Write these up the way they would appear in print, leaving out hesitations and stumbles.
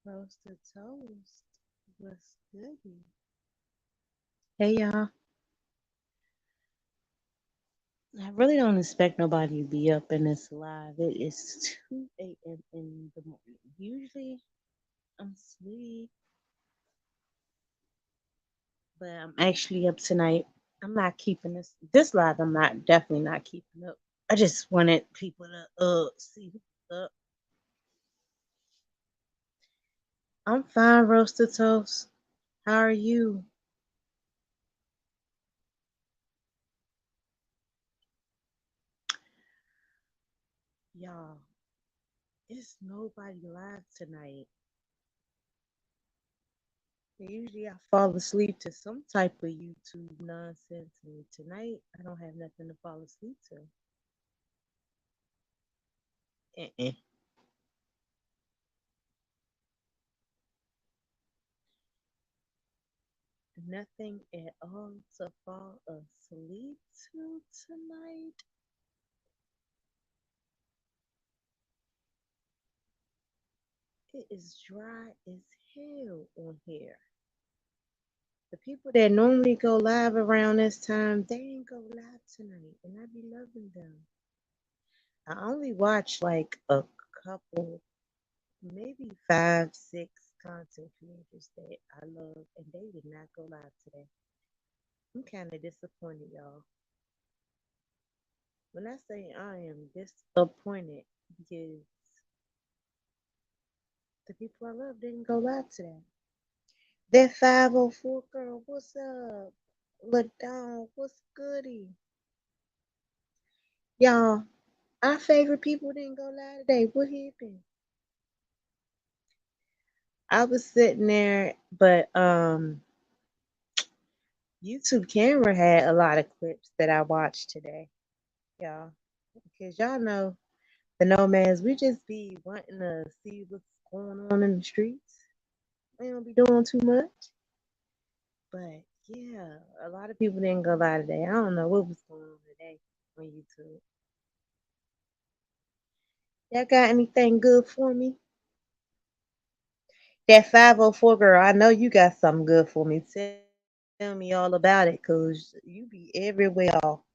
Roasted toast. What's goody? Hey y'all. I really don't expect nobody to be up in this live. It is 2 a.m. in the morning. Usually I'm asleep, but I'm actually up tonight. I'm not keeping this live. I'm not definitely not keeping up. I just wanted people to see who's up. I'm fine, roasted toast. How are you? Y'all, it's nobody live tonight. Usually I fall asleep to some type of YouTube nonsense, and tonight I don't have nothing to fall asleep to. Uh-uh. Nothing at all to fall asleep to tonight. It is dry as hell on here. The people that normally go live around this time, they ain't go live tonight, and I be loving them. I only watch like a couple, maybe five, six content creators that I love, and they did not go live today. I'm kind of disappointed, y'all. When I say I am disappointed, because the people I love didn't go live today. That 504 girl, what's up? Ladon, what's goody? Y'all, our favorite people didn't go live today. What happened? I was sitting there, but YouTube camera had a lot of clips that I watched today, y'all. Because y'all know the nomads, we just be wanting to see what's going on in the streets. We don't be doing too much. But yeah, a lot of people didn't go live today. I don't know what was going on today on YouTube. Y'all got anything good for me? That 504 girl, I know you got something good for me. Tell me all about it, cause you be everywhere, y'all.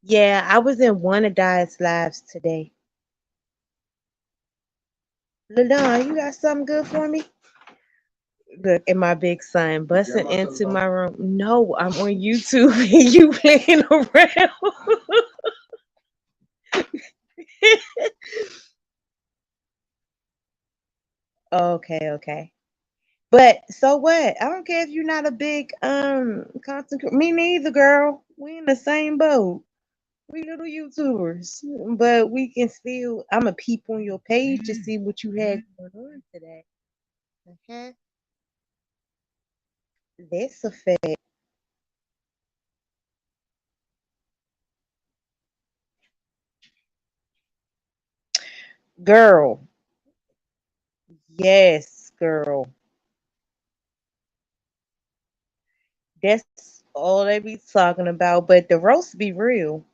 Yeah, I was in one of Diet's lives today. Ladon, you got something good for me? Look at my big son busting into my room. No, I'm on YouTube and you playing around. Okay, okay. But so what? I don't care if you're not a big content. Me neither, girl. We in the same boat. We little YouTubers, but we can still. I'm a peep on your page to see what you had going on today. Uh-huh. That's a fact, girl. Yes, girl. That's all they be talking about. But the roast be real.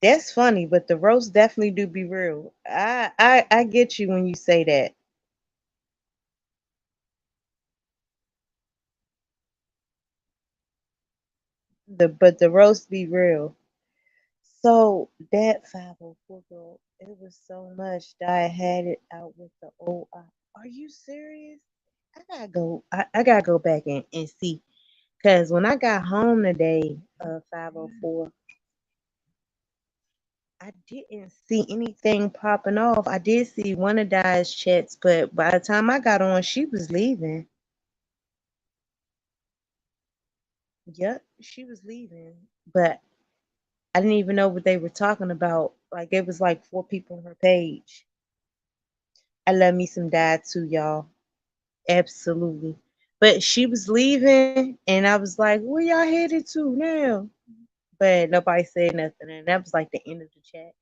That's funny, but the roast definitely do be real. I get you when you say that. The roast be real. So that 504 girl, it was so much that I had it out with the old. Are you serious? I gotta go back and see. Cause when I got home today, 504, I didn't see anything popping off. I did see one of Di's chats, but by the time I got on, she was leaving. Yep, she was leaving. But I didn't even know what they were talking about. Like it was like four people on her page. I love me some Di too, y'all. Absolutely. But she was leaving, and I was like, where y'all headed to now? But nobody said nothing. And that was like the end of the chat.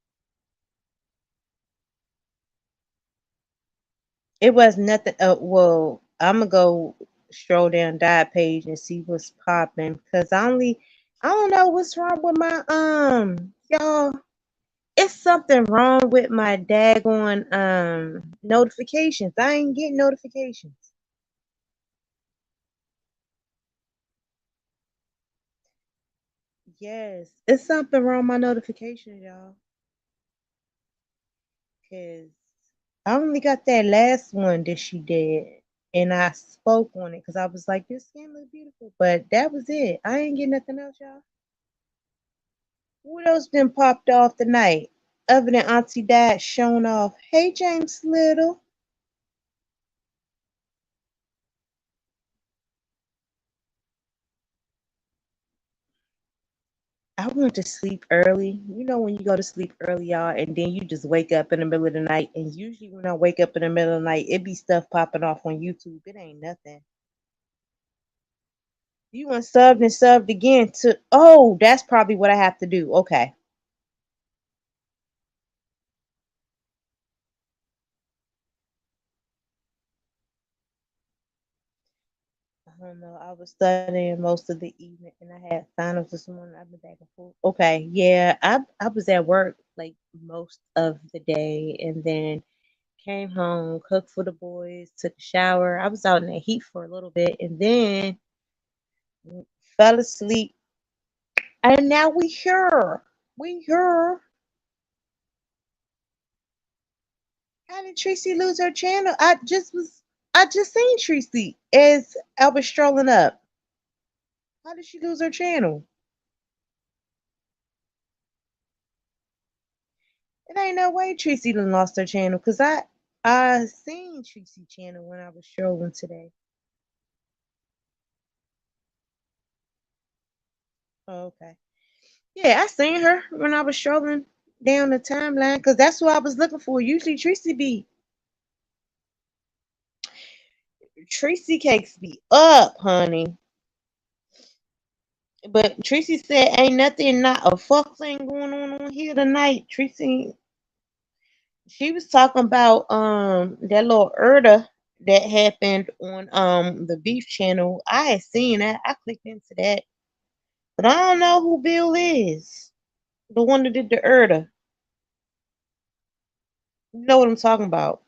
It was nothing. Well, I'm going to go stroll down that page and see what's popping. Because I don't know what's wrong with my, y'all. It's something wrong with my daggone notifications. I ain't getting notifications. Yes, it's something wrong with my notifications, y'all. Cause I only got that last one that she did, and I spoke on it because I was like, "Your skin look beautiful," but that was it. I ain't getting nothing else, y'all. What else been popped off tonight? Other than Auntie Dad showing off. Hey, James Little. I went to sleep early. You know when you go to sleep early, y'all, and then you just wake up in the middle of the night. And usually when I wake up in the middle of the night, it be stuff popping off on YouTube. It ain't nothing. You want subbed and subbed again to oh, that's probably what I have to do. Okay. I don't know. I was studying most of the evening and I had finals this morning. I've been back and forth. Okay, yeah. I was at work like most of the day and then came home, cooked for the boys, took a shower. I was out in the heat for a little bit and then fell asleep. And now we here. We here. How did Tracy lose her channel? I just seen Tracy as I was strolling up. How did she lose her channel? It ain't no way Tracy done lost her channel because I seen Tracy channel when I was strolling today. Oh, okay. Yeah, I seen her when I was strolling down the timeline because that's what I was looking for. Usually Tracy cakes be up, honey. But Tracy said ain't nothing, not a fuck thing going on here tonight. Tracy, she was talking about that little Erda that happened on the Beef Channel. I had seen that. I clicked into that, but I don't know who Bill is. The one that did the Erda. You know what I'm talking about?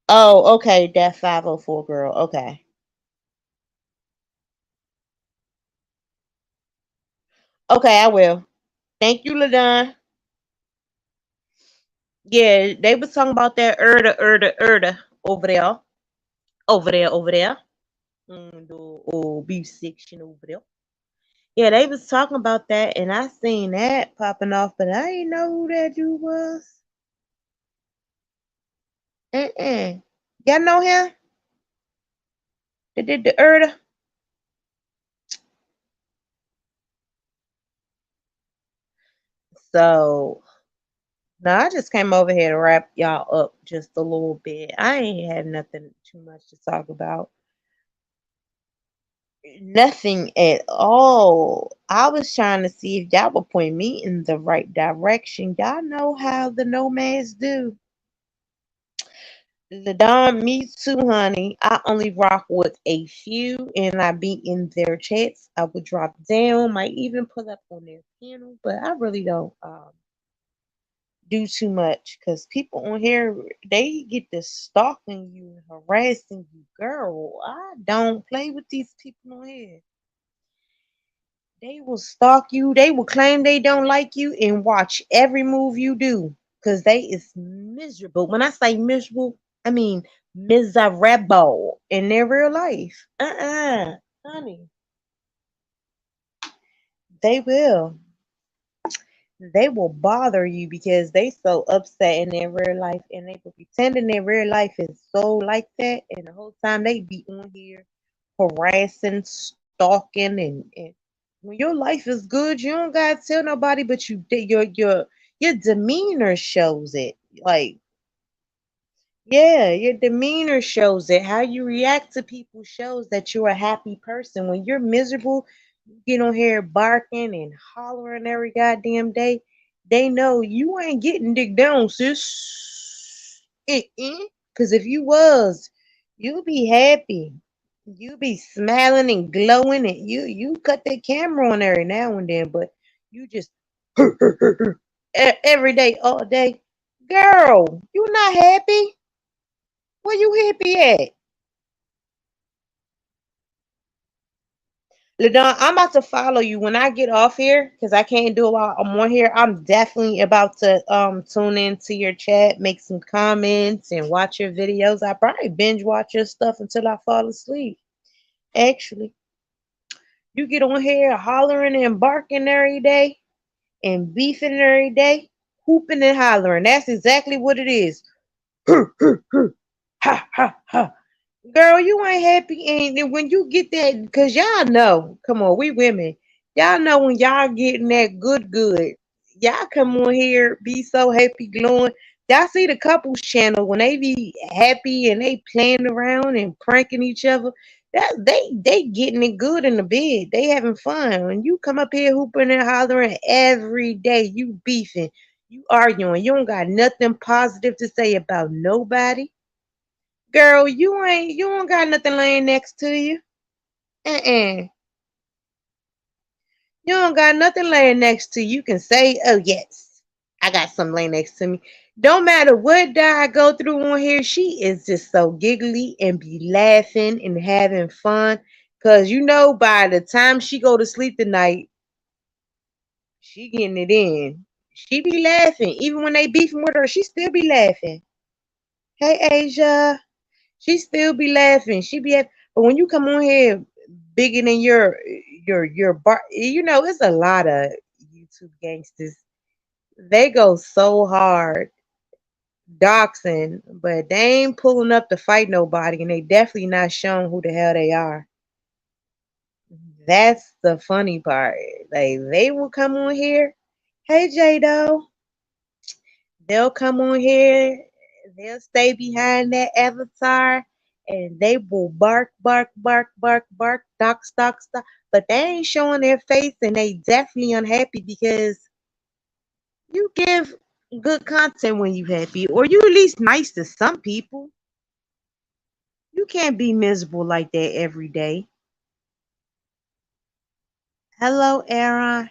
Oh, okay, that 504 girl. Okay, okay, I will. Thank you, Ladon. Yeah, they was talking about that Erda over there, over there. The beef section over there. Yeah, they was talking about that, and I seen that popping off, but I didn't know who that dude was. Uh-uh. Y'all know him? That did the Erda? So, no, I just came over here to wrap y'all up just a little bit. I ain't had nothing too much to talk about. Nothing at all. I was trying to see if y'all would point me in the right direction. Y'all know how the nomads do. The Don, me too, honey. I only rock with a few and I be in their chats. I would drop down, might even pull up on their panel, but I really don't do too much because people on here they get to stalking you and harassing you. Girl, I don't play with these people on here. They will stalk you, they will claim they don't like you and watch every move you do because they is miserable. When I say miserable, I mean miserable in their real life. Honey, they will. They will bother you because they so upset in their real life and they will pretending their real life is so like that and the whole time they be on here harassing, stalking and when your life is good, you don't gotta tell nobody but your demeanor shows it. Like yeah, your demeanor shows it. How you react to people shows that you're a happy person. When you're miserable, you get on here barking and hollering every goddamn day. They know you ain't getting dick down, sis. Because if you was, you'd be happy. You be smiling and glowing, and you cut that camera on every now and then, but you just every day, all day. Girl, you not happy? Where you happy at? Ladon, I'm about to follow you when I get off here because I can't do it while I'm on here. I'm definitely about to tune into your chat, make some comments, and watch your videos. I probably binge watch your stuff until I fall asleep. Actually, you get on here hollering and barking every day and beefing every day, hooping and hollering. That's exactly what it is. Ha ha ha. Girl, you ain't happy. And then when you get that, because y'all know, come on, we women, y'all know when y'all getting that good, y'all come on here, be so happy, glowing. Y'all see the couples channel when they be happy and they playing around and pranking each other. That they getting it good in the bed. They having fun. When you come up here hooping and hollering every day, you beefing, you arguing, you don't got nothing positive to say about nobody. Girl, you don't got nothing laying next to you. Uh-uh. You don't got nothing laying next to you. You can say, oh yes, I got something laying next to me. Don't matter what day I go through on here, she is just so giggly and be laughing and having fun. Cause you know by the time she go to sleep tonight, she getting it in. She be laughing. Even when they beefing with her, she still be laughing. Hey Asia. She still be laughing. She be at, but when you come on here bigger than your bar, you know, it's a lot of YouTube gangsters. They go so hard doxing, but they ain't pulling up to fight nobody, and they definitely not showing who the hell they are. That's the funny part. Like they will come on here. Hey Jado, they'll come on here, they'll stay behind that avatar, and they will bark, bark, bark, bark, bark, dox, dox, dox. But they ain't showing their face, and they definitely unhappy because you give good content when you happy, or you at least nice to some people. You can't be miserable like that every day. Hello, Aaron.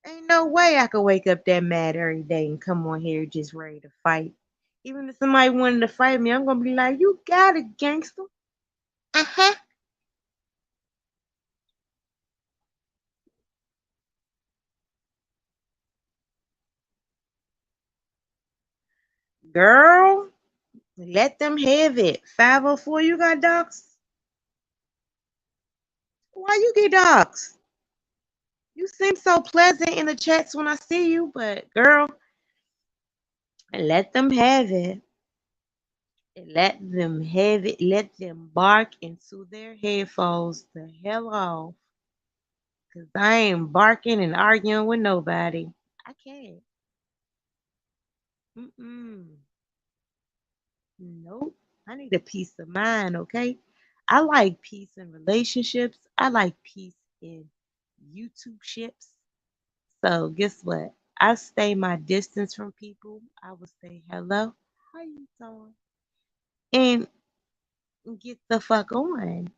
Ain't no way I could wake up that mad every day and come on here just ready to fight. Even if somebody wanted to fight me, I'm gonna be like, "You got it, gangster." Uh-huh. Girl, let them have it. 504, you got docs? Why you get docs? You seem so pleasant in the chats when I see you, but girl, let them have it. Let them have it. Let them bark into their headphones the hell off. Cause I ain't barking and arguing with nobody. I can't. Mm-mm. Nope. I need a peace of mind, okay? I like peace in relationships. I like peace in YouTube ships. So guess what? I stay my distance from people. I will say hello, how you doing? And get the fuck on.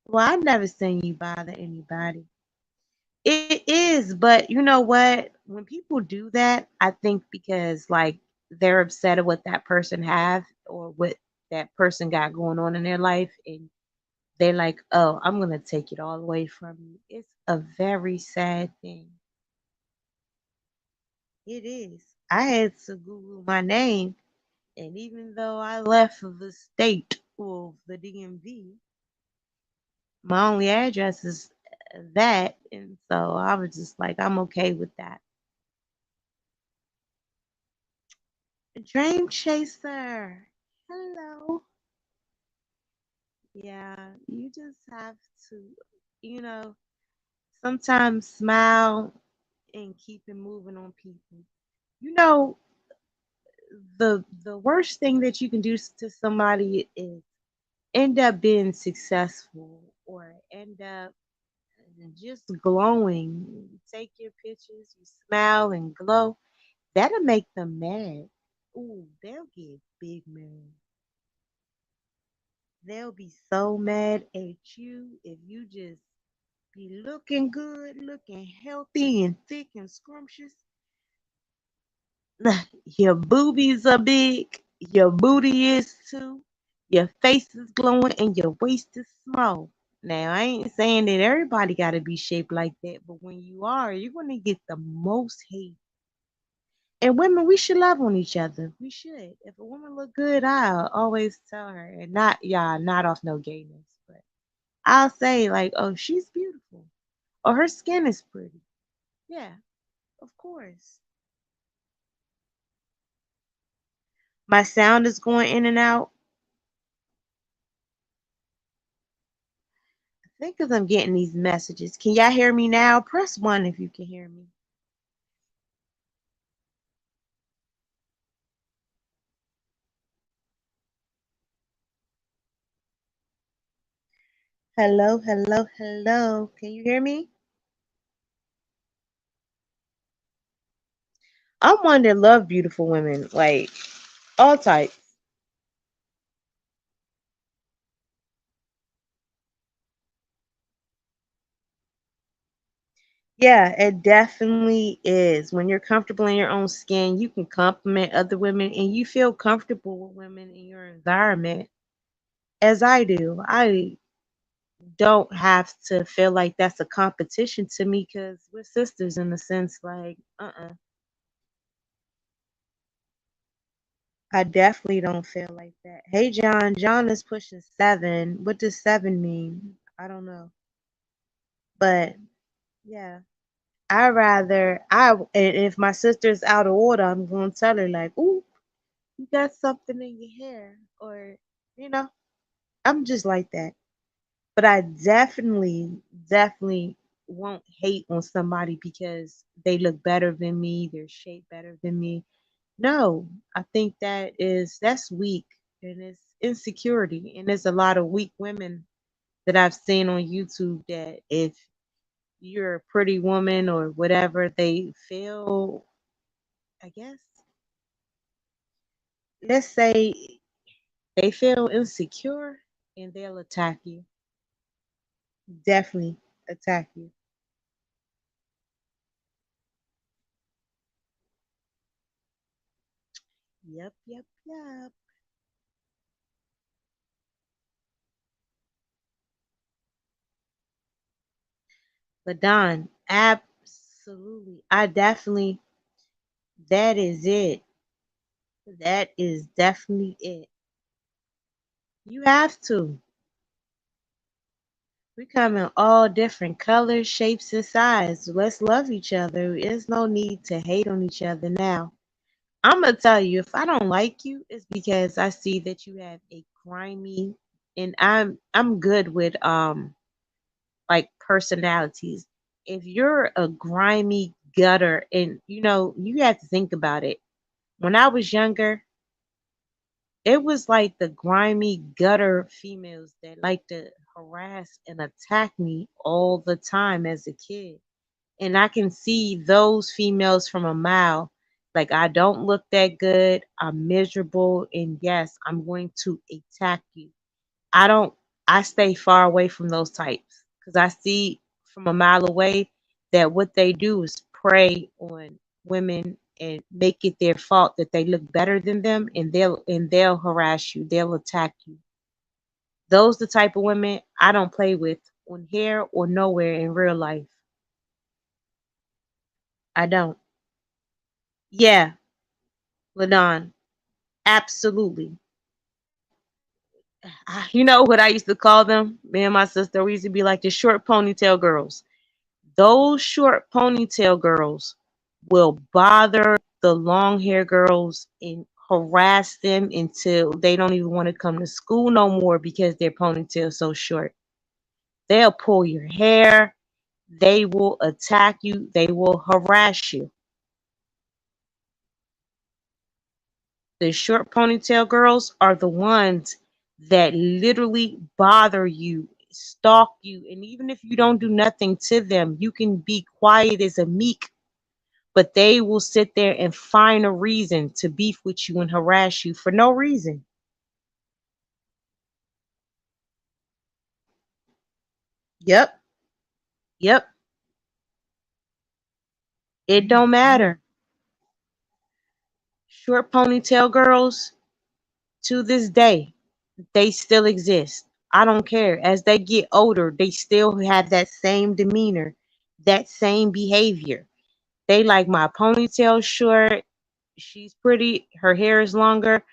Well, I never seen you bother anybody. It is, but you know what? When people do that, I think because like they're upset at what that person have or what that person got going on in their life, and they're like, "Oh, I'm gonna take it all away from you." It's a very sad thing. It is. I had to Google my name, and even though I left the state of the DMV, my only address is that, and so I was just like, I'm okay with that. Dream Chaser. Hello. Yeah, you just have to, you know, sometimes smile and keep it moving on people. You know, the worst thing that you can do to somebody is end up being successful or end up just glowing. You take your pictures, you smile and glow. That'll make them mad. Ooh, they'll get big mad. They'll be so mad at you if you just be looking good, looking healthy and thick and scrumptious. Your boobies are big, your booty is too, your face is glowing, and your waist is small. Now, I ain't saying that everybody got to be shaped like that, but when you are, you're going to get the most hate. And women, we should love on each other. We should. If a woman look good, I'll always tell her, and not y'all, not off no gayness, but I'll say like, "Oh, she's beautiful," or "Her skin is pretty." Yeah, of course. My sound is going in and out. I think because I'm getting these messages. Can y'all hear me now? Press one if you can hear me. Hello, hello, hello. Can you hear me? I'm one that love beautiful women, like all types. Yeah, it definitely is. When you're comfortable in your own skin, you can compliment other women and you feel comfortable with women in your environment, as I do. I don't have to feel like that's a competition to me because we're sisters in the sense like, I definitely don't feel like that. Hey, John. John is pushing 7. What does 7 mean? I don't know. But yeah. And if my sister's out of order, I'm gonna tell her like, "Ooh, you got something in your hair," or you know, I'm just like that. But I definitely won't hate on somebody because they look better than me, they're shaped better than me. No, I think that's weak and it's insecurity. And there's a lot of weak women that I've seen on YouTube that if you're a pretty woman or whatever, they feel, I guess, let's say they feel insecure and they'll attack you. Definitely attack you. Yep, yep, yep. But Don, absolutely. I definitely, that is it. That is definitely it. You have to. We come in all different colors, shapes, and sizes. Let's love each other. There's no need to hate on each other now. I'm gonna tell you, if I don't like you, it's because I see that you have a grimy, and I'm good with like personalities. If you're a grimy gutter, and you have to think about it. When I was younger, it was like the grimy gutter females that like to harass and attack me all the time as a kid. And I can see those females from a mile. Like, I don't look that good. I'm miserable. And yes, I'm going to attack you. I don't, I stay far away from those types because I see from a mile away that what they do is prey on women and make it their fault that they look better than them, and they'll harass you, they'll attack you. Those the type of women I don't play with on here or nowhere in real life. I don't. Yeah, Ladon, absolutely. You know what I used to call them? Me and my sister, we used to be like the short ponytail girls. Those short ponytail girls will bother the long hair girls and harass them until they don't even want to come to school no more because their ponytail so short. They'll pull your hair, they will attack you, they will harass you. The short ponytail girls are the ones that literally bother you, stalk you, and even if you don't do nothing to them, you can be quiet as a meek, but they will sit there and find a reason to beef with you and harass you for no reason. Yep. Yep. It don't matter. Short ponytail girls to this day, they still exist. I don't care. As they get older, they still have that same demeanor, that same behavior. They like my ponytail short. She's pretty. Her hair is longer.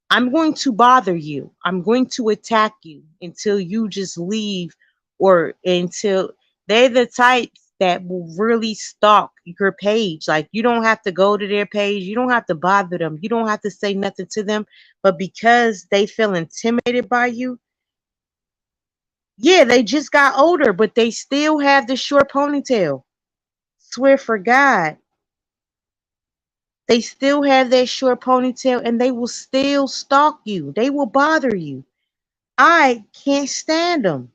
I'm going to bother you. I'm going to attack you until you just leave or until they're the types that will really stalk your page. Like you don't have to go to their page. You don't have to bother them. You don't have to say nothing to them. But because they feel intimidated by you, yeah, they just got older, but they still have the short ponytail. Swear for God. They still have that short ponytail and they will still stalk you. They will bother you. I can't stand them.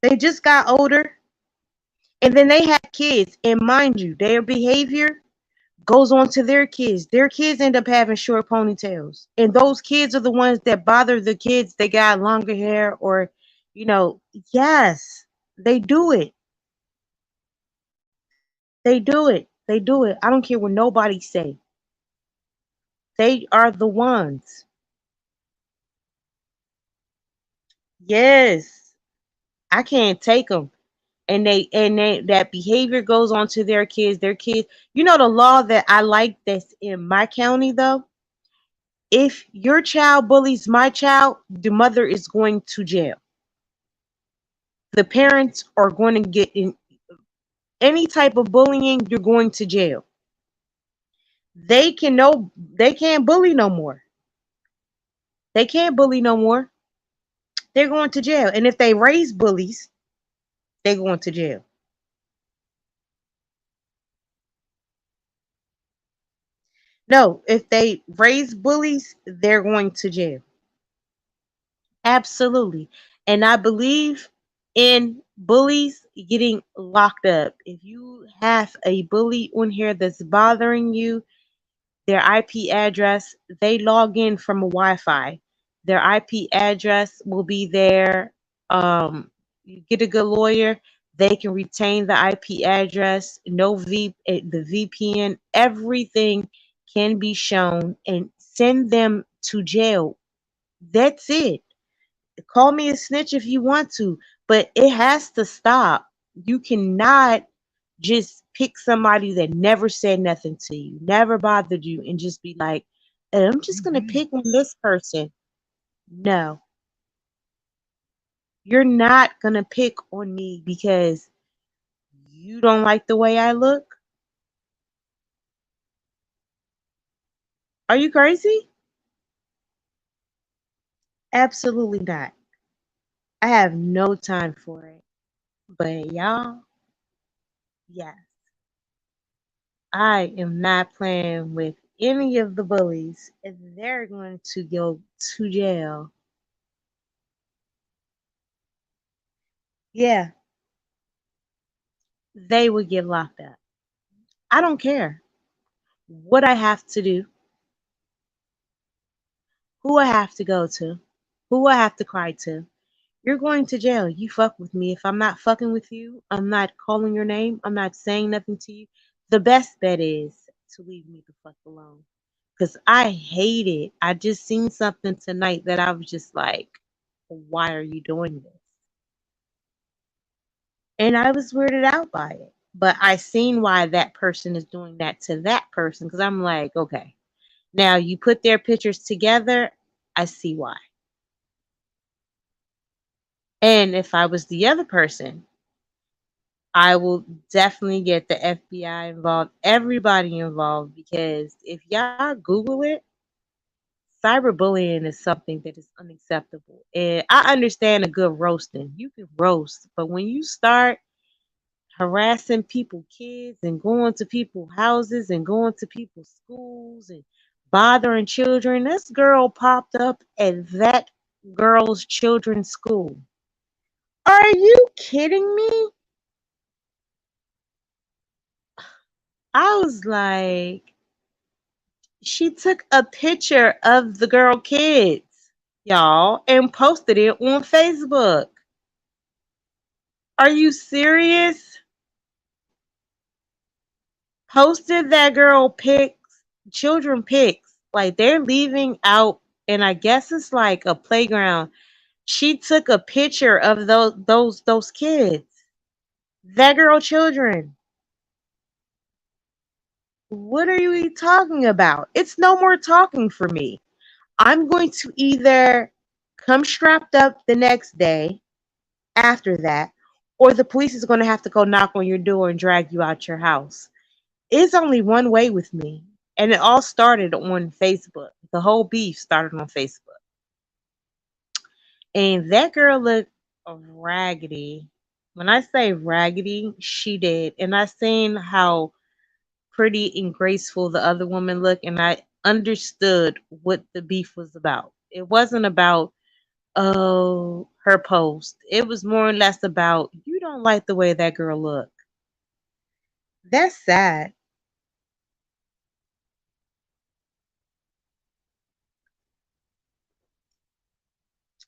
They just got older and then they have kids. And mind you, their behavior goes on to their kids. Their kids end up having short ponytails. And those kids are the ones that bother the kids that got longer hair or, you know, yes, they do it. They do it. They do it. I don't care what nobody say. They are the ones. Yes. I can't take them. And they that behavior goes on to their kids. You know the law that I like that's in my county though, if your child bullies my child, the mother is going to jail. The parents are going to get in any type of bullying, you're going to jail. They can't bully no more. They can't bully no more. They're going to jail. And if they raise bullies, they're going to jail. No, if they raise bullies, they're going to jail. Absolutely. And I believe in bullies getting locked up. If you have a bully on here that's bothering you, their IP address, they log in from a Wi-Fi. Their IP address will be there. You get a good lawyer, they can retain the IP address, the VPN, everything can be shown and send them to jail. That's it. Call me a snitch if you want to, but it has to stop. You cannot just pick somebody that never said nothing to you, never bothered you, and just be like, I'm just going to pick on this person. No, you're not going to pick on me because you don't like the way I look. Are you crazy? Absolutely not. I have no time for it. But y'all, yes. I am not playing with any of the bullies. If they're going to go to jail, yeah, they would get locked up. I don't care what I have to do, who I have to go to, who I have to cry to. You're going to jail. You fuck with me. If I'm not fucking with you, I'm not calling your name, I'm not saying nothing to you. The best bet is to leave me the fuck alone. Because I hate it. I just seen something tonight that I was just like, why are you doing this? And I was weirded out by it. But I seen why that person is doing that to that person because I'm like, okay. Now you put their pictures together, I see why. And if I was the other person, I will definitely get the FBI involved, everybody involved, because if y'all Google it, cyberbullying is something that is unacceptable. And I understand a good roasting. You can roast, but when you start harassing people, kids, and going to people's houses and going to people's schools and bothering children, this girl popped up at that girl's children's school. Are you kidding me? I was like, she took a picture of the girl kids. y'all, and posted it on Facebook. Are you serious? Posted that girl pics, children pics. Like they're leaving out, and I guess it's like a playground. She took a picture of those kids. That girl children. What are you talking about? It's no more talking for me. I'm going to either come strapped up the next day after that, or the police is going to have to go knock on your door and drag you out your house. It's only one way with me. And it all started on Facebook. The whole beef started on Facebook. And that girl looked raggedy. When I say raggedy, she did. And I seen how pretty and graceful the other woman looked, and I understood what the beef was about. It wasn't about, oh, her post. It was more or less about, you don't like the way that girl looked. That's sad.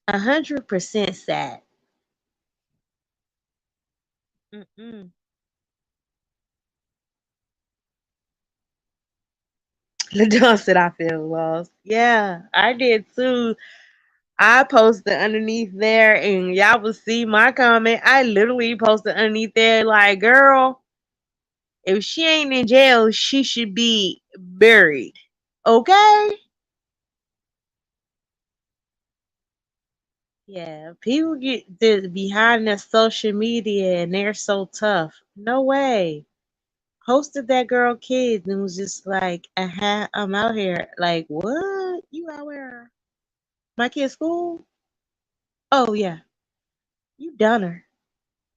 100% sad. Mm-mm. LaDon said I feel lost. Yeah, I did too. I posted underneath there, and y'all will see my comment. I literally posted underneath there, like, girl, if she ain't in jail, she should be buried. Okay? Yeah, people get behind their social media and they're so tough. No way. Posted that girl kids and was just like, I'm out here. Like, what? You out here? My kid's school? Oh, yeah. You done her.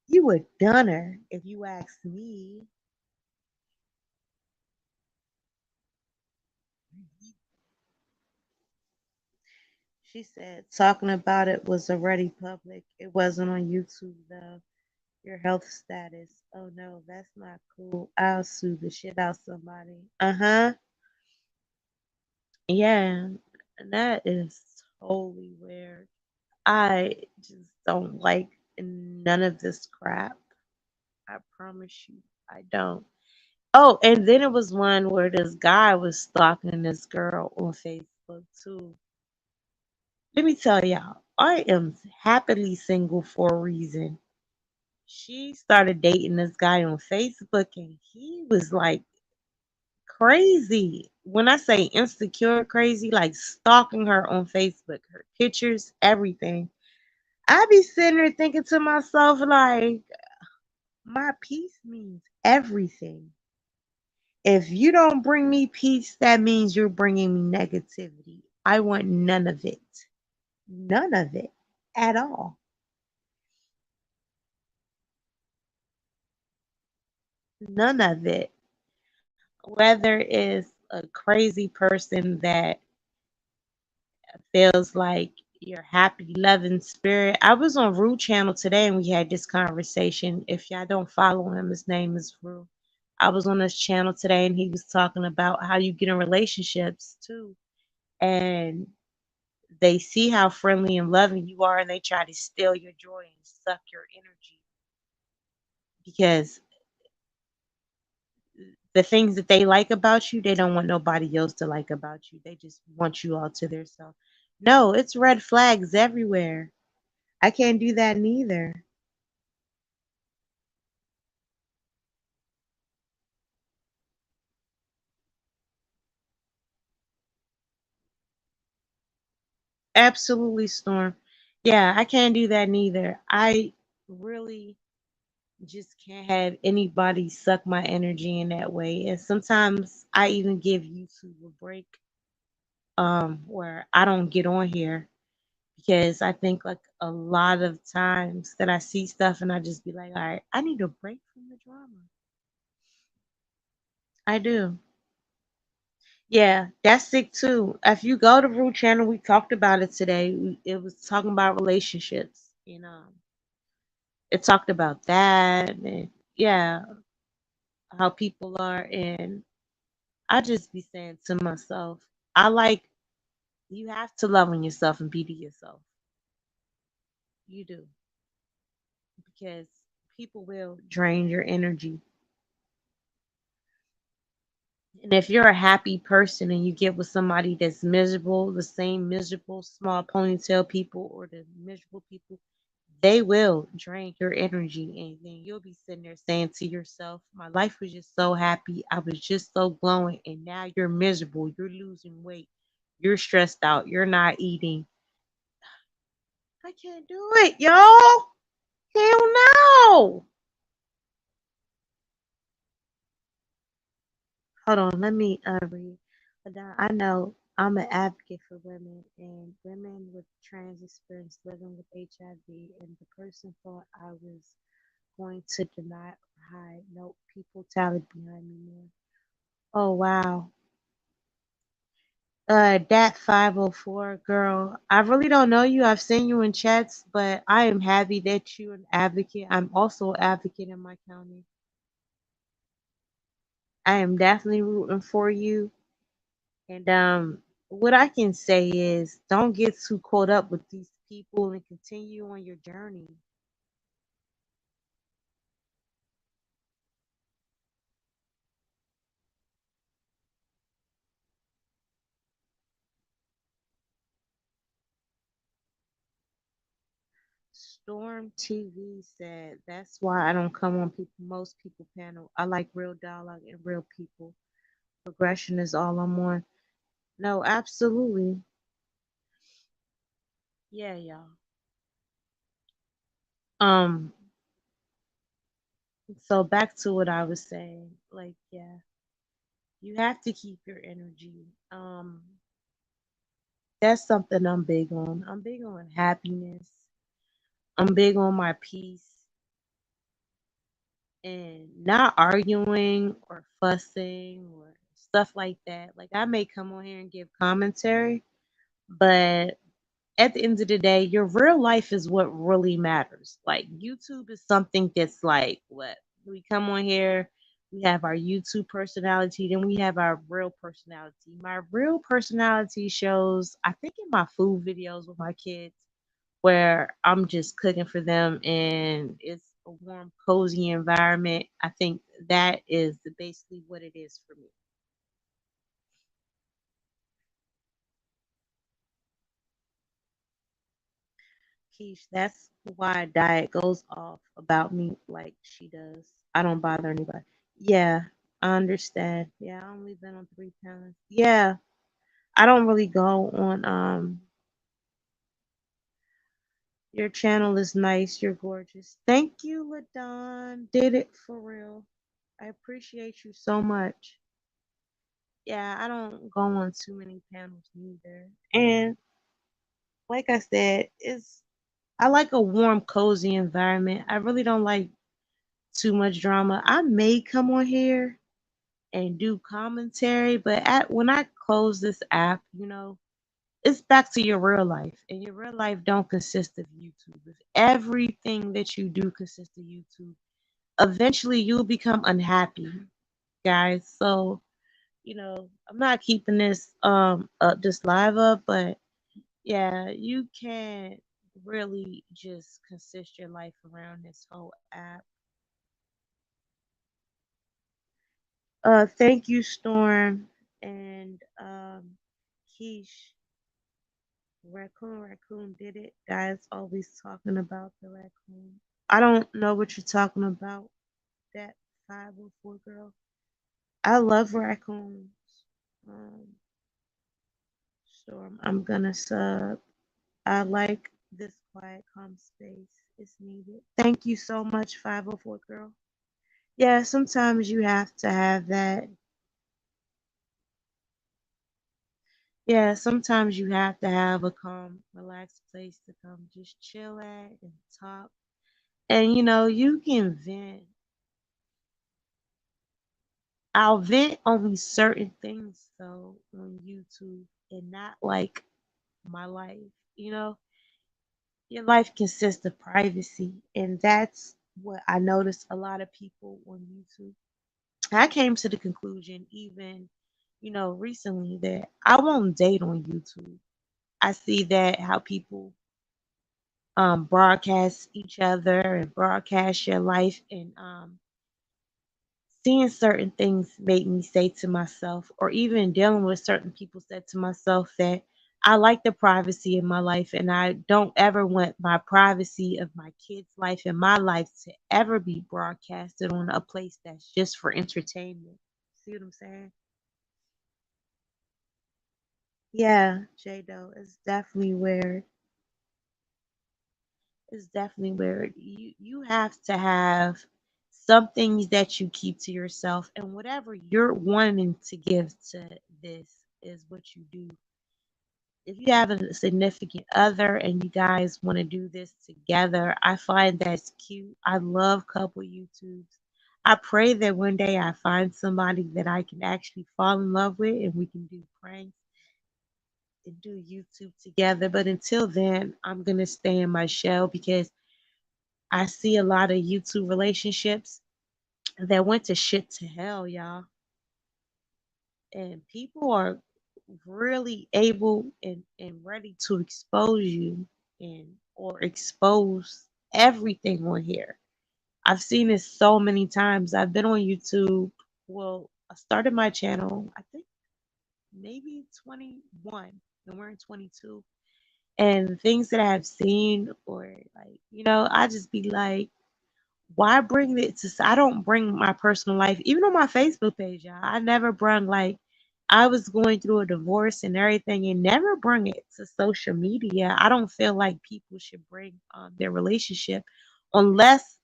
You would done her if you asked me. She said talking about it was already public. It wasn't on YouTube though. Your health status. Oh no, that's not cool. I'll sue the shit out somebody. Uh-huh. Yeah. That is totally weird. I just don't like none of this crap. I promise you, I don't. Oh, and then it was one where this guy was stalking this girl on Facebook too. Let me tell y'all, I am happily single for a reason. She started dating this guy on Facebook and he was like crazy. When I say insecure crazy, like stalking her on Facebook, her pictures, everything. I be sitting there thinking to myself, like, my peace means everything. If you don't bring me peace, that means you're bringing me negativity. I want none of it. None of it at all. None of it. Whether it's a crazy person that feels like your happy, loving spirit. I was on Rue channel today and we had this conversation. If y'all don't follow him, his name is Rue. I was on his channel today and he was talking about how you get in relationships too. And they see how friendly and loving you are and they try to steal your joy and suck your energy because the things that they like about you, they don't want nobody else to like about you. They just want you all to themselves. No, it's red flags everywhere. I can't do that neither. Absolutely, Storm. Yeah, I can't do that neither. I really just can't have anybody suck my energy in that way. And sometimes I even give YouTube a break, where I don't get on here because I think like a lot of times that I see stuff and I just be like, all right, I need a break from the drama. I do. Yeah, that's sick too. If you go to Root Channel, we talked about it today. It was talking about relationships. It talked about that and yeah, how people are. And I just be saying to myself, I like You have to love on yourself and be to yourself. You do. Because people will drain your energy. And if you're a happy person and you get with somebody that's miserable, the same miserable small ponytail people or the miserable people, they will drain your energy. And then you'll be sitting there saying to yourself, my life was just so happy. I was just so glowing. And now you're miserable. You're losing weight. You're stressed out. You're not eating. I can't do it, y'all. Hell no. Hold on, let me read. I know I'm an advocate for women and women with trans experience living with HIV, and the person thought I was going to deny or hide. Nope, people tallied behind me more. Oh wow. Dat 504 girl. I really don't know you. I've seen you in chats, but I am happy that you're an advocate. I'm also an advocate in my county. I am definitely rooting for you. And what I can say is don't get too caught up with these people and continue on your journey. Storm TV said that's why I don't come on most people panel. I like real dialogue and real people. Progression is all I'm on. No, absolutely. Yeah, y'all. Um, so back to what I was saying. Like, yeah, you have to keep your energy. That's something I'm big on. I'm big on happiness. I'm big on my peace and not arguing or fussing or stuff like that. Like I may come on here and give commentary, but at the end of the day, your real life is what really matters. Like YouTube is something that's like what we come on here, we have our YouTube personality, then we have our real personality. My real personality shows, I think, in my food videos with my kids where I'm just cooking for them and it's a warm, cozy environment. I think that is basically what it is for me. Keish, that's why Diet goes off about me like she does. I don't bother anybody. Yeah, I understand. Yeah, I only been on 3 pounds. Yeah, I don't really go on. Your channel is nice. You're gorgeous. Thank you, Ladon. Did it for real. I appreciate you so much. Yeah, I don't go on too many panels neither. And like I said, it's I like a warm, cozy environment. I really don't like too much drama. I may come on here and do commentary, but when I close this app, it's back to your real life. And your real life don't consist of YouTube. If everything that you do consists of YouTube, eventually you'll become unhappy, guys. So, I'm not keeping this live up, but yeah, you can't really just consist your life around this whole app. Thank you, Storm and Keish. Raccoon did it. Guys always talking about the raccoon. I don't know what you're talking about. That 504 girl. I love raccoons. Um, Storm, I'm gonna sub. I like this quiet, calm space. It's needed. Thank you so much, 504 girl. Yeah, sometimes you have to have that. Yeah, sometimes you have to have a calm, relaxed place to come just chill at and talk. And you can vent. I'll vent only certain things though on YouTube and not like my life. You know, your life consists of privacy, and that's what I notice a lot of people on YouTube. I came to the conclusion even, recently that I won't date on YouTube. I see that how people broadcast each other and broadcast your life, and seeing certain things make me say to myself, or even dealing with certain people, said to myself that I like the privacy in my life, and I don't ever want my privacy of my kids' life and my life to ever be broadcasted on a place that's just for entertainment. See what I'm saying? Yeah, Jado, it's definitely where you have to have some things that you keep to yourself, and whatever you're wanting to give to this is what you do. If you have a significant other and you guys want to do this together, I find that's cute. I love couple YouTubes. I pray that one day I find somebody that I can actually fall in love with and we can do pranks and do YouTube together. But until then, I'm going to stay in my shell because I see a lot of YouTube relationships that went to shit to hell, y'all. And people are really able and ready to expose you and or expose everything on here. I've seen this so many times. I've been on YouTube. Well, I started my channel, I think maybe 21, and we're in 22. And things that I've seen, or like, I just be like, why bring it to I don't bring my personal life even on my Facebook page, y'all. I never bring like I was going through a divorce and everything, and never bring it to social media. I don't feel like people should bring their relationship unless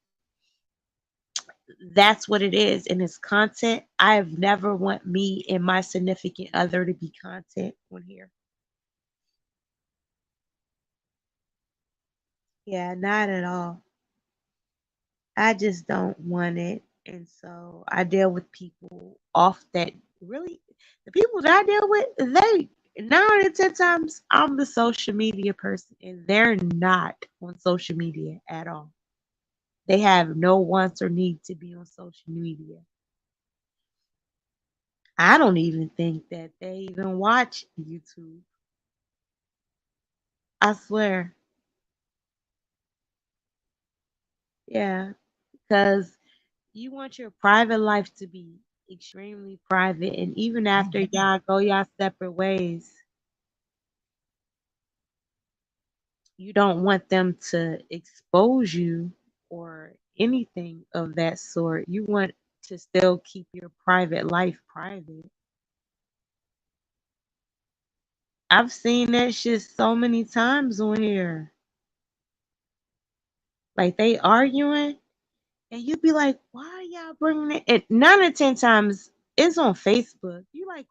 that's what it is and it's content. I've never want me and my significant other to be content on here. Yeah, not at all. I just don't want it. And so I deal with people off that really, the people that I deal with, they 9 out of 10 times I'm the social media person and they're not on social media at all. They have no wants or need to be on social media. I don't even think that they even watch YouTube. I swear. Yeah. Because you want your private life to be extremely private. And even after y'all go y'all separate ways, you don't want them to expose you or anything of that sort. You want to still keep your private life private. I've seen that shit so many times on here. Like they arguing, and you be like, why are y'all bringing it? And 9 of 10 times it's on Facebook. You like,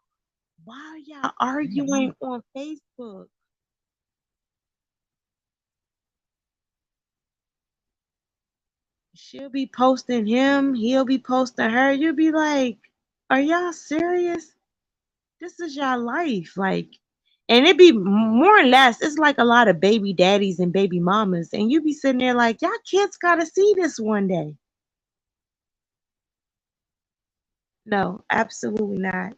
why are y'all arguing on Facebook? She'll be posting him, he'll be posting her. You'll be like, are y'all serious? This is your life. Like, and it be more or less, it's like a lot of baby daddies and baby mamas. And you be sitting there like, y'all kids gotta see this one day. No, absolutely not.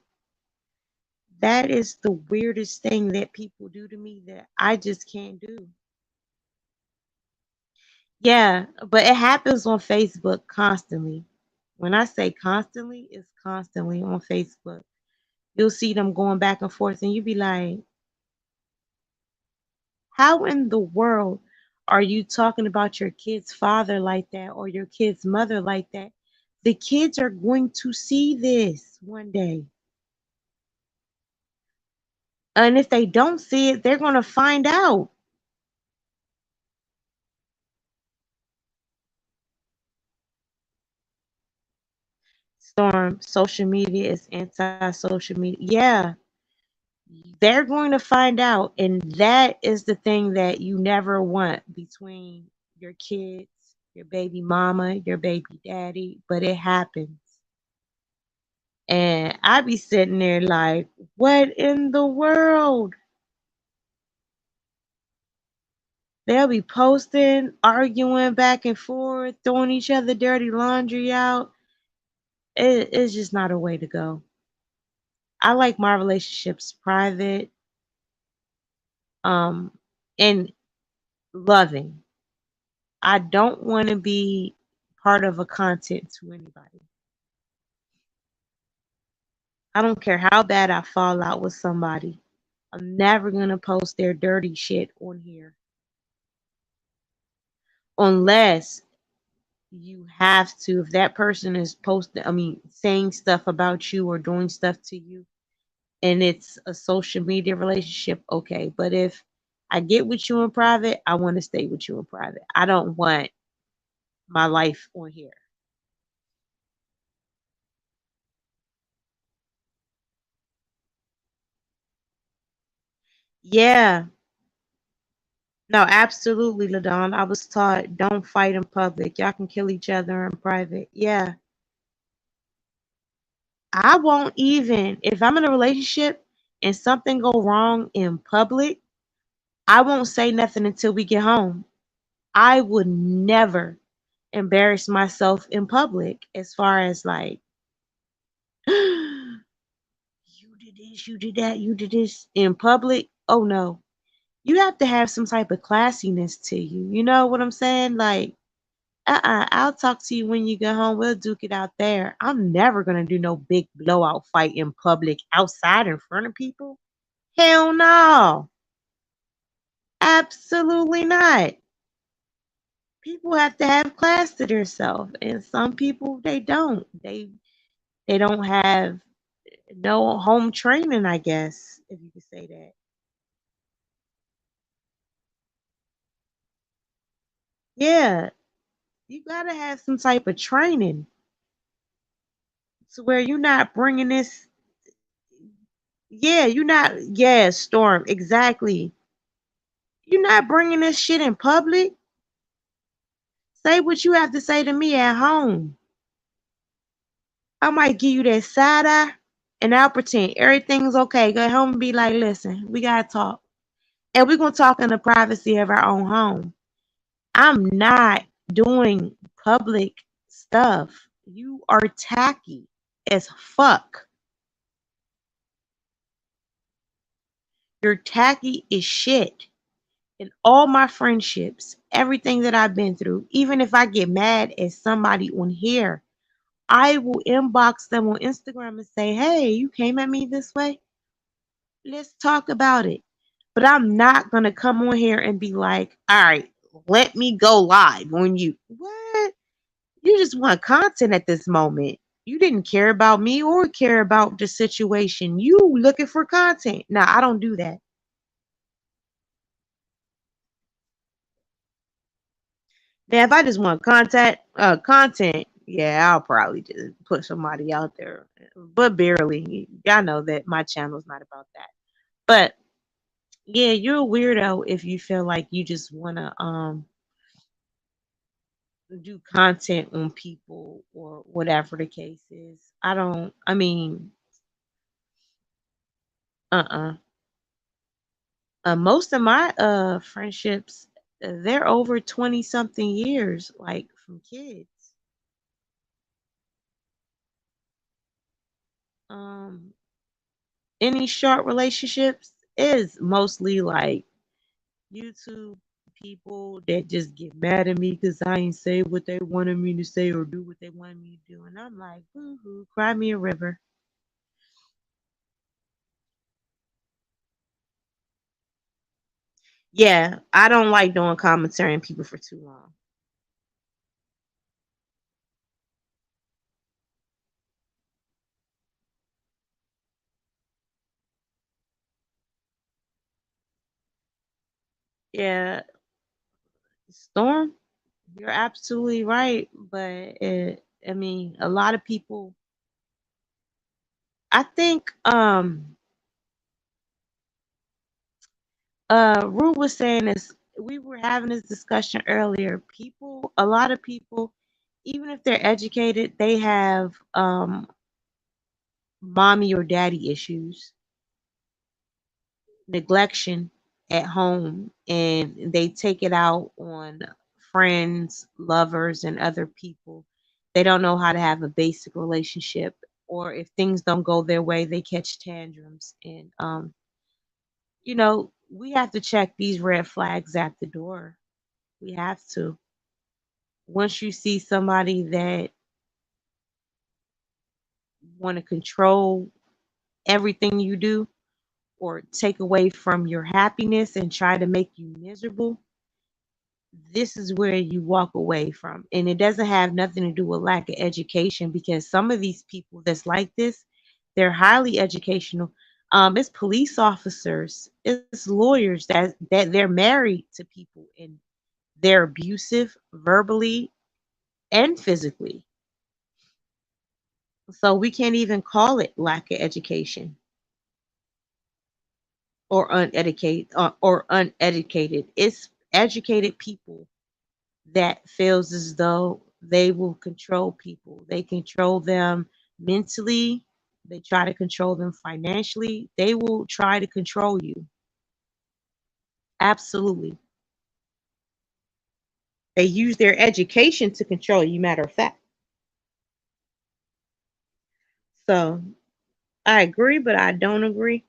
That is the weirdest thing that people do to me that I just can't do. Yeah, but it happens on Facebook constantly. When I say constantly, it's constantly on Facebook. You'll see them going back and forth, and you be like, how in the world are you talking about your kid's father like that or your kid's mother like that? The kids are going to see this one day. And if they don't see it, they're going to find out. Storm, social media is anti social media. Yeah, they're going to find out. And that is the thing that you never want between your kids, your baby mama, your baby daddy, but it happens. And I be sitting there like, what in the world? They'll be posting, arguing back and forth, throwing each other dirty laundry out. It's just not a way to go. I like my relationships private. um, and loving. I don't want to be part of a content to anybody. I don't care how bad I fall out with somebody. I'm never gonna post their dirty shit on here unless you have to. If that person is posting, I mean, saying stuff about you or doing stuff to you, and it's a social media relationship, okay. But if I get with you in private, I want to stay with you in private. I don't want my life on here. Yeah, no, absolutely, Ladon. I was taught don't fight in public. Y'all can kill each other in private. Yeah, I won't even if I'm in a relationship and something go wrong in public. I won't say nothing until we get home. I would never embarrass myself in public as far as like you did this, you did that, you did this in public. Oh no. You have to have some type of classiness to you. You know what I'm saying? Like, I'll talk to you when you get home. We'll duke it out there. I'm never gonna do no big blowout fight in public outside in front of people. Hell no. Absolutely not. People have to have class to themselves. And some people they don't. They don't have no home training, I guess, if you could say that. Yeah, you gotta have some type of training to where you're not bringing this. Yeah, you're not. Yeah, Storm. Exactly. You're not bringing this shit in public. Say what you have to say to me at home. I might give you that side eye, and I'll pretend everything's okay. Go home and be like, listen, we gotta talk, and we're gonna talk in the privacy of our own home. I'm not doing public stuff. You are tacky as fuck. You're tacky as shit. In all my friendships, everything that I've been through, even if I get mad at somebody on here, I will inbox them on Instagram and say, hey, you came at me this way. Let's talk about it. But I'm not going to come on here and be like, all right, let me go live on you. What? You just want content at this moment. You didn't care about me or care about the situation. You looking for content. Now, I don't do that. Now, if I just want content, yeah, I'll probably just put somebody out there, but barely. Y'all know that my channel's not about that. But yeah, you're a weirdo if you feel like you just wanna do content on people or whatever the case is. I don't. I mean, uh. Most of my friendships, they're over 20 something years, like from kids. Um, any short relationships is mostly like YouTube people that just get mad at me because I ain't say what they wanted me to say or do what they wanted me to do. And I'm like, boo hoo, cry me a river. Yeah, I don't like doing commentary on people for too long. Yeah, Storm, you're absolutely right. But I mean, a lot of people, I think, Rue was saying this. We were having this discussion earlier. People, a lot of people, even if they're educated, they have mommy or daddy issues, neglection at home, and they take it out on friends, lovers, and other people. They don't know how to have a basic relationship, or if things don't go their way, they catch tantrums. And you know, we have to check these red flags at the door. We have to. Once you see somebody that want to control everything you do or take away from your happiness and try to make you miserable, this is where you walk away from. And it doesn't have nothing to do with lack of education because some of these people that's like this, they're highly educational. It's police officers, it's lawyers that they're married to people and they're abusive verbally and physically. So we can't even call it lack of education or uneducated. It's educated people that feels as though they will control people. They control them mentally, they try to control them financially. They will try to control you. Absolutely. They use their education to control you, matter of fact. So I agree, but I don't agree.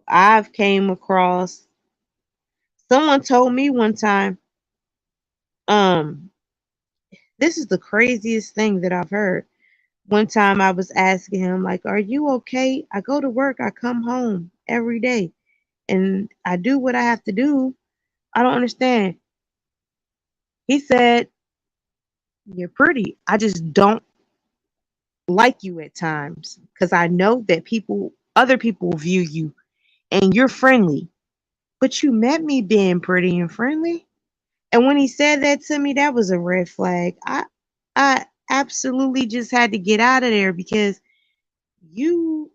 I've came across someone told me one time, um, this is the craziest thing that I've heard. One time I was asking him, like, are you okay? I go to work, I come home every day, and I do what I have to do. I don't understand. He said, you're pretty. I just don't like you at times because I know that other people view you and you're friendly, but you met me being pretty and friendly. And when he said that to me, that was a red flag. I absolutely just had to get out of there because you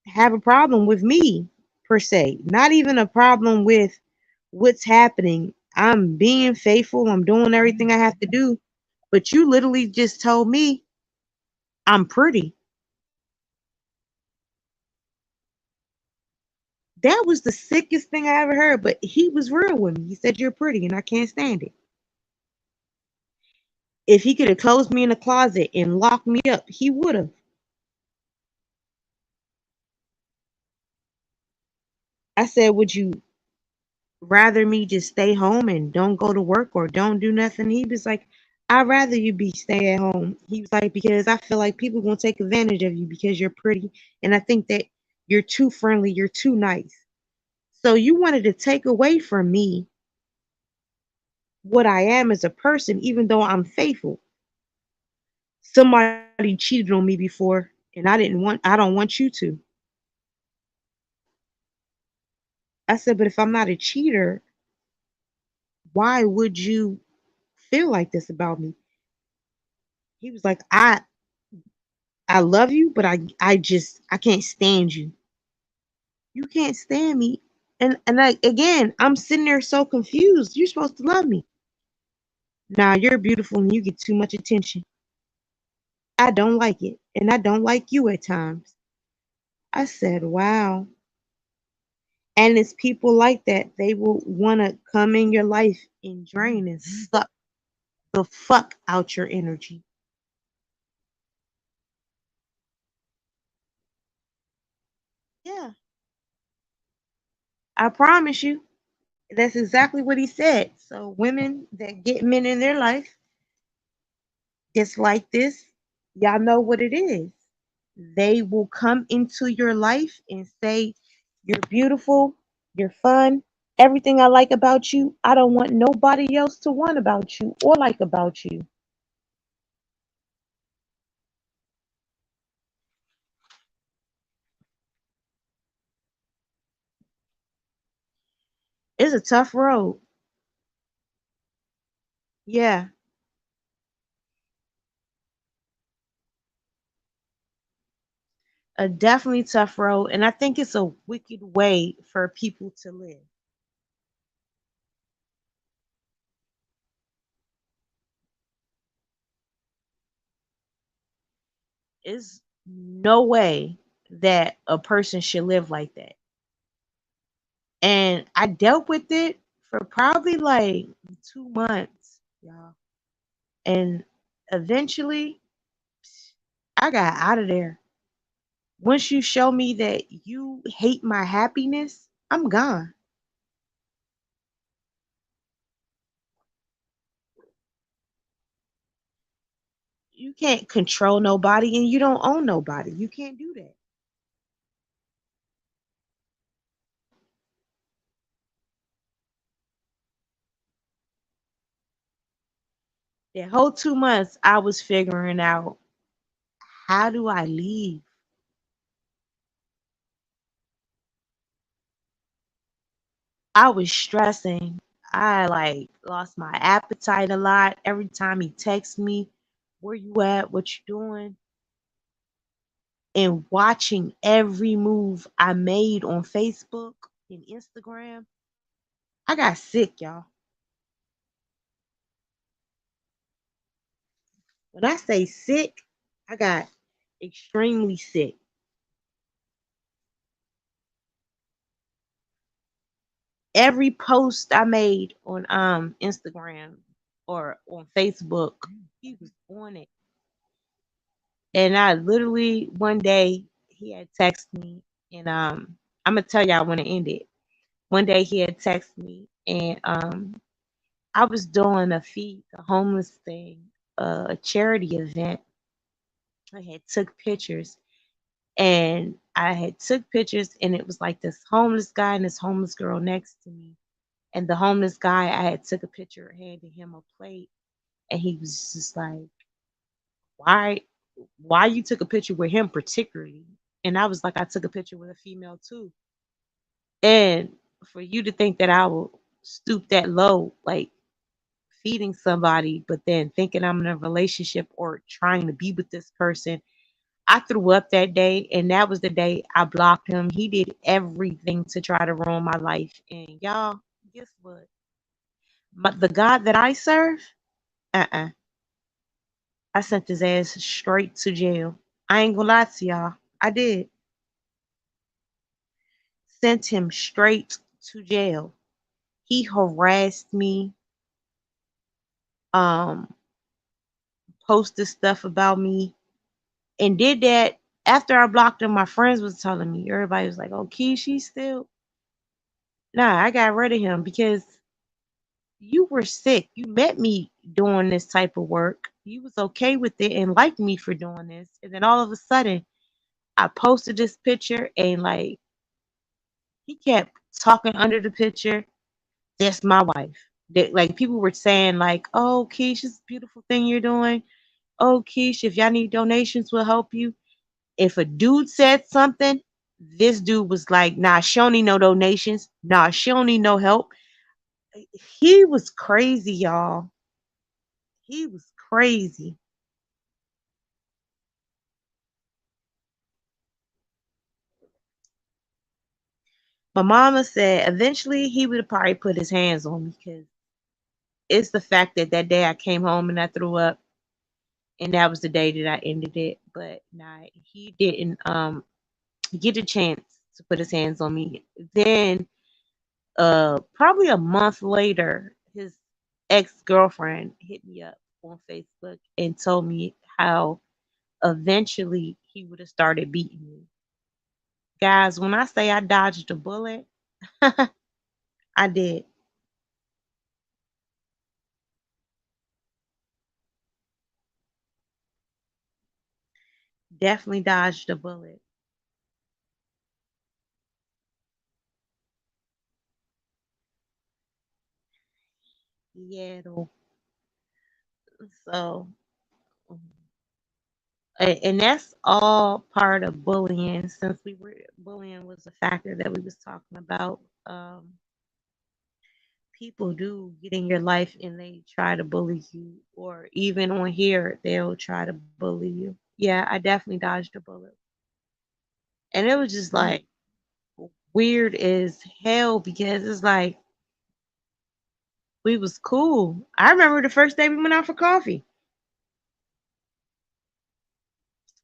have a problem with me per se, not even a problem with what's happening. I'm being faithful, I'm doing everything I have to do, but you literally just told me I'm pretty. That was the sickest thing I ever heard, but he was real with me. He said you're pretty and I can't stand it. If he could have closed me in a closet and locked me up, he would have. I said, would you rather me just stay home and don't go to work or don't do nothing? He was like, I'd rather you be stay at home. He was like, because I feel like people gonna take advantage of you because you're pretty. And I think that you're too friendly, you're too nice. So you wanted to take away from me what I am as a person, even though I'm faithful. Somebody cheated on me before and I don't want you to. I said, but if I'm not a cheater, why would you feel like this about me? He was like, I love you, but I can't stand you. You can't stand me. And again, I'm sitting there so confused. You're supposed to love me. Nah, you're beautiful and you get too much attention. I don't like it. And I don't like you at times. I said, wow. And it's people like that. They will want to come in your life and drain and suck the fuck out your energy. Yeah, I promise you. That's exactly what he said. So women that get men in their life, just like this, y'all know what it is. They will come into your life and say, you're beautiful, you're fun, everything I like about you, I don't want nobody else to want about you or like about you. It's a tough road. Yeah, a definitely tough road. And I think it's a wicked way for people to live. It's no way that a person should live like that. And I dealt with it for probably like 2 months, y'all. And eventually I got out of there. Once you show me that you hate my happiness, I'm gone. You can't control nobody and you don't own nobody. You can't do that. That whole 2 months, I was figuring out, how do I leave? I was stressing. I like lost my appetite a lot. Every time he texts me, where you at? What you doing? And watching every move I made on Facebook and Instagram, I got sick, y'all. When I say sick, I got extremely sick. Every post I made on Instagram or on Facebook, he was on it. And I literally one day he had texted me and I'm gonna tell y'all when it ended. One day he had texted me and I was doing a feed the homeless thing, a charity event. I had took pictures and I had took pictures and it was like this homeless guy and this homeless girl next to me. And the homeless guy, I had took a picture, handed him a plate, and he was just like, "Why, why you took a picture with him particularly?" And I was like, "I took a picture with a female too." And for you to think that I will stoop that low, like feeding somebody, but then thinking I'm in a relationship or trying to be with this person, I threw up that day, and that was the day I blocked him. He did everything to try to ruin my life, and y'all, guess what? The God that I serve, uh-uh. I sent his ass straight to jail. I ain't gonna lie to y'all. I did. Sent him straight to jail. He harassed me, um, posted stuff about me, and did that after I blocked him. My friends was telling me, everybody was like, "Oh, Key, she's still." Nah, I got rid of him because you were sick. You met me doing this type of work. You was okay with it and liked me for doing this. And then all of a sudden, I posted this picture and like he kept talking under the picture. That's my wife. That like people were saying like, "Oh, Keish, it's a beautiful thing you're doing. Oh, Keish, if y'all need donations, we'll help you." If a dude said something, this dude was like, "Nah, she don't need no donations. Nah, she don't need no help." He was crazy, y'all. He was crazy. My mama said eventually he would have probably put his hands on me because it's the fact that that day I came home and I threw up, and that was the day that I ended it. But nah, he didn't get a chance to put his hands on me. Then probably a month later, his ex-girlfriend hit me up on Facebook and told me how eventually he would have started beating me. Guys, when I say I dodged a bullet, I did. Definitely dodged a bullet. Yeah, though. So, and that's all part of bullying. Since we were bullying was a factor that we was talking about. People do get in your life and they try to bully you, or even on here they'll try to bully you. Yeah, I definitely dodged a bullet, and it was just like weird as hell because it's like we was cool. I remember the first day we went out for coffee.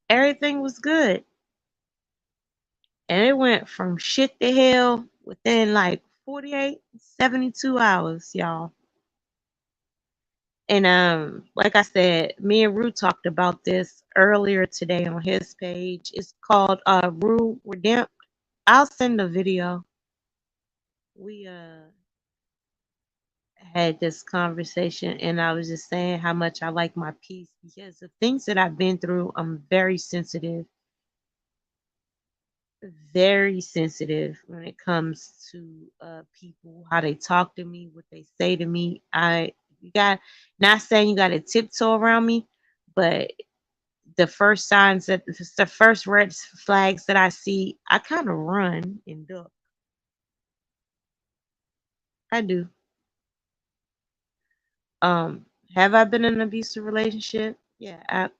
Everything was good. And it went from shit to hell within like 48, 72 hours, y'all. And like I said, me and Rue talked about this earlier today on his page. It's called Rue Redempt. I'll send the video. We had this conversation and I was just saying how much I like my peace because the things that I've been through, I'm very sensitive when it comes to people, how they talk to me, what they say to me. You got not saying you got to tiptoe around me, but the first red flags that I see, I kind of run and duck. I do. Um, have I been in an abusive relationship? Yeah, I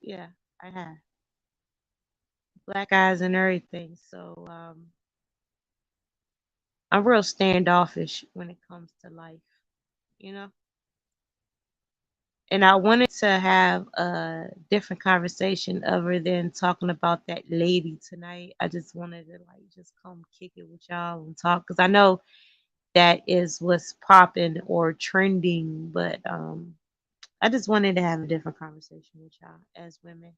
have. Black eyes and everything. So I'm real standoffish when it comes to life, you know. And I wanted to have a different conversation other than talking about that lady tonight. I just wanted to like just come kick it with y'all and talk because I know that is what's popping or trending, but I just wanted to have a different conversation with y'all as women.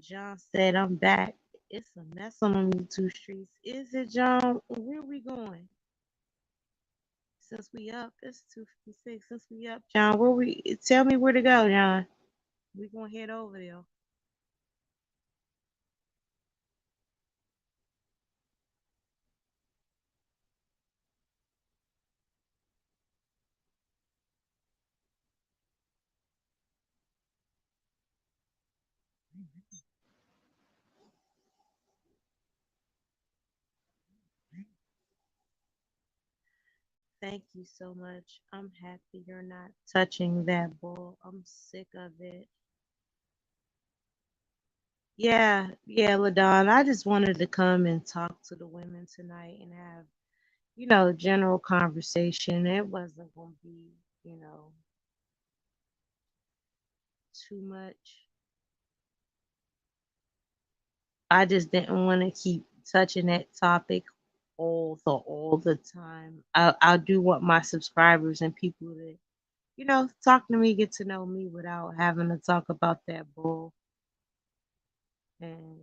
John said, I'm back. It's a mess on them YouTube streets. Is it, John? Where we going? Since we up, it's 2:56. Since we up, John, where we tell me where to go, John. We gonna head over there. Thank you so much. I'm happy you're not touching that bull. I'm sick of it. Yeah, Ladon. I just wanted to come and talk to the women tonight and have, general conversation. It wasn't gonna be, you know, too much. I just didn't want to keep touching that topic all the time. I do want my subscribers and people to, talk to me, get to know me without having to talk about that bull and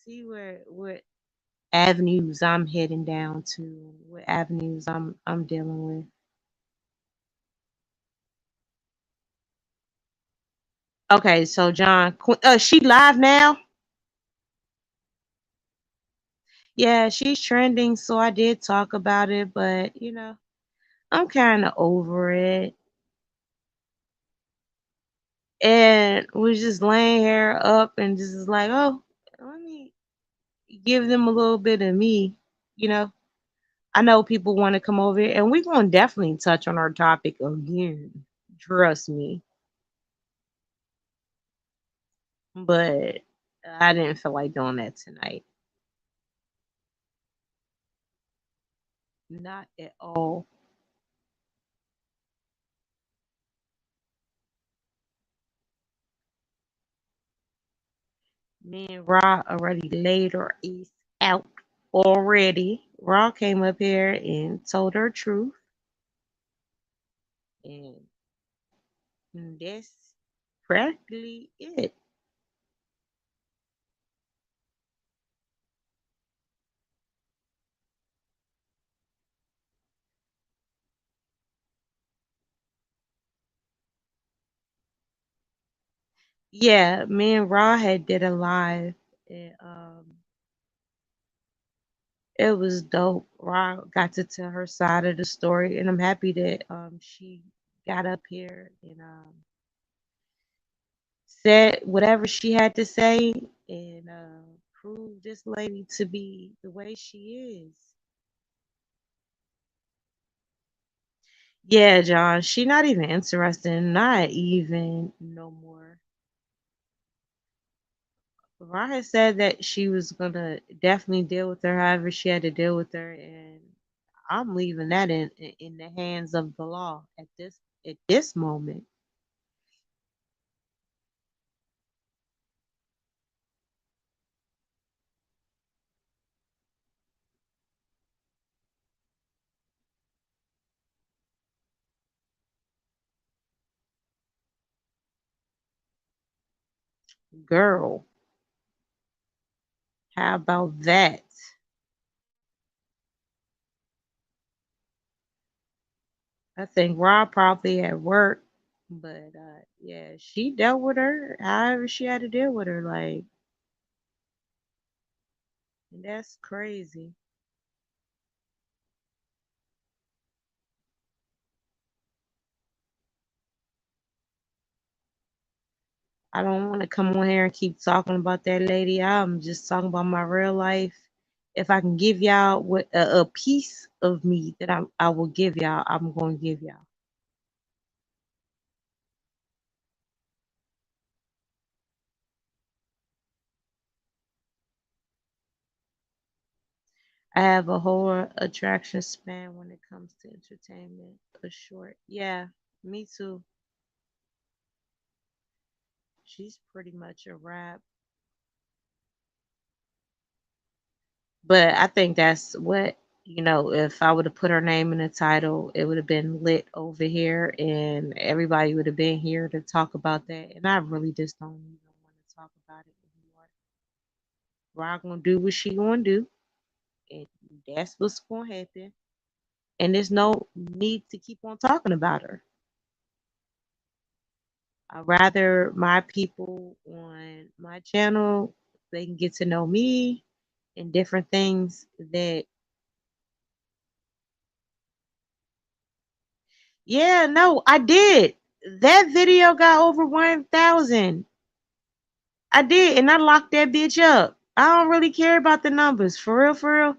see where what avenues I'm heading down to, what avenues I'm dealing with. Okay, so John, she live now? Yeah, she's trending, so I did talk about it, but I'm kind of over it. And was just laying here up and just is like, oh, let me give them a little bit of me, you know. I know people want to come over here, and we're gonna definitely touch on our topic again. Trust me, but I didn't feel like doing that tonight. Not at all. Me and Raw already laid her ace out already. Raw came up here and told her truth, and that's practically it. Yeah, me and Raw had did a live. And, it was dope. Raw got to tell her side of the story, and I'm happy that she got up here and said whatever she had to say and proved this lady to be the way she is. Yeah, John, she not even interested, not even no more. Ra had said that she was gonna definitely deal with her however she had to deal with her, and I'm leaving that in the hands of the law at this moment. Girl, how about that? I think Rob probably at work, but yeah, she dealt with her however she had to deal with her. Like, that's crazy. I don't want to come on here and keep talking about that lady. I'm just talking about my real life. If I can give y'all what a piece of me that I will give y'all, I'm going to give y'all. I have a whole attraction span when it comes to entertainment. A short, yeah, me too. She's pretty much a rap, but I think that's what If I would have put her name in the title, it would have been lit over here, and everybody would have been here to talk about that. And I really just don't even want to talk about it anymore. Rock gonna do what she gonna do, and that's what's gonna happen. And there's no need to keep on talking about her. I rather my people on my channel, they can get to know me and different things that, yeah, no, I did. That video got over 1,000. I did, and I locked that bitch up. I don't really care about the numbers. For real, for real.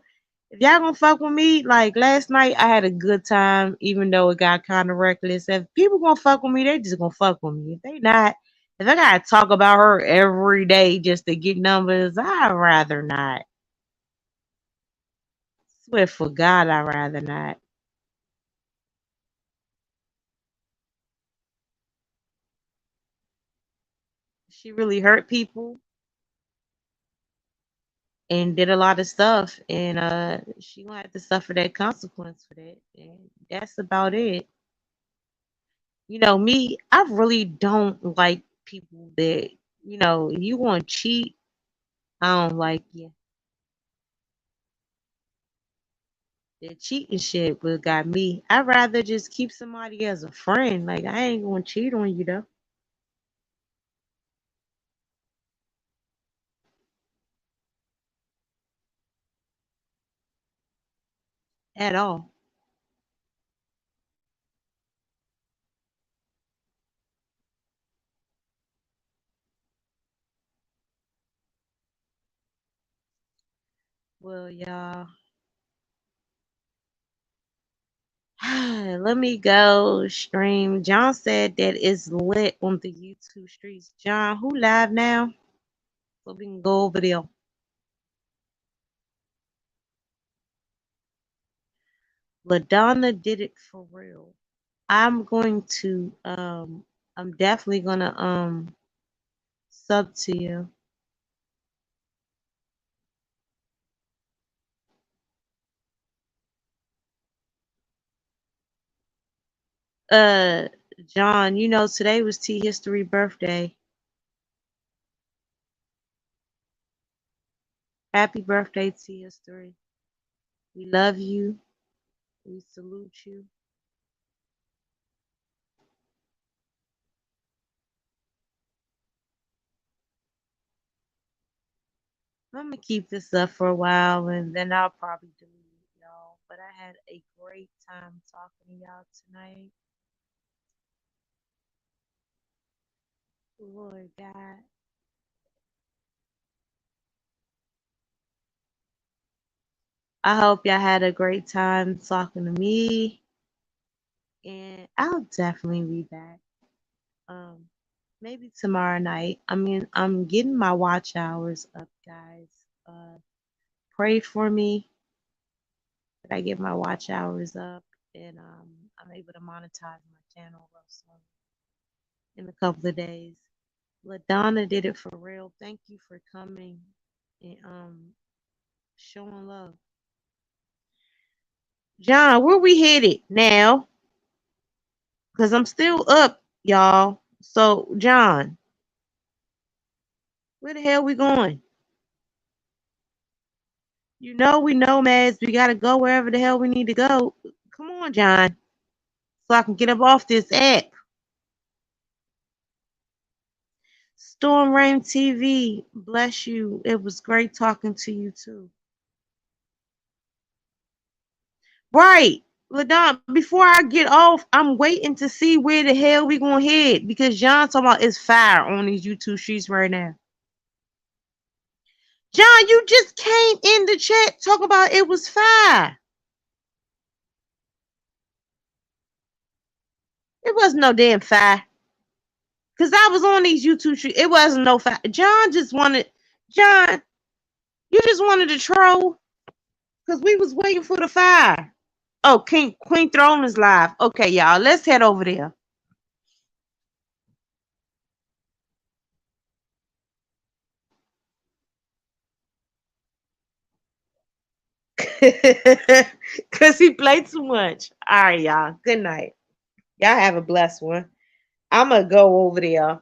If y'all gonna fuck with me, like last night, I had a good time, even though it got kind of reckless. If people gonna fuck with me, they just gonna fuck with me. If they not, if I gotta talk about her every day just to get numbers, I'd rather not. Swear for God, I'd rather not. She really hurt people and did a lot of stuff, and she gonna have to suffer that consequence for that. And that's about it. Me, I really don't like people that, you want to cheat. I don't like you. That cheating shit what got me. I'd rather just keep somebody as a friend. Like, I ain't gonna cheat on you though. At all. Well, y'all, let me go stream. John said that it's lit on the YouTube streets. John, who live now? So we can go over there. LaDonna did it for real. I'm going to I'm definitely gonna sub to you. Uh John, today was T History birthday. Happy birthday, T History. We love you. We salute you. I'm gonna keep this up for a while and then I'll probably delete it, y'all. But I had a great time talking to y'all tonight. Lord God. I hope y'all had a great time talking to me. And I'll definitely be back. Um, maybe tomorrow night. I mean, I'm getting my watch hours up, guys. Pray for me that I get my watch hours up and I'm able to monetize my channel also in a couple of days. LaDonna did it for real. Thank you for coming and showing love. John, where we headed now? Because I'm still up, y'all. So, John, Where the hell we going? You know we know, Mads. We gotta go wherever the hell we need to go. Come on, John, so I can get up off this app. Storm Rain TV, bless you. It was great talking to you too. Right. Ladon, before I get off, I'm waiting to see where the hell we gonna head because John talking about it's fire on these YouTube streets right now. John, you just came in the chat talking about it was fire. It wasn't no damn fire. Cause I was on these YouTube streets. It wasn't no fire. John, you just wanted to troll because we was waiting for the fire. Oh, Queen Throne is live. Okay, y'all, let's head over there. Cause he played too much. All right, y'all. Good night. Y'all have a blessed one. I'm gonna go over there.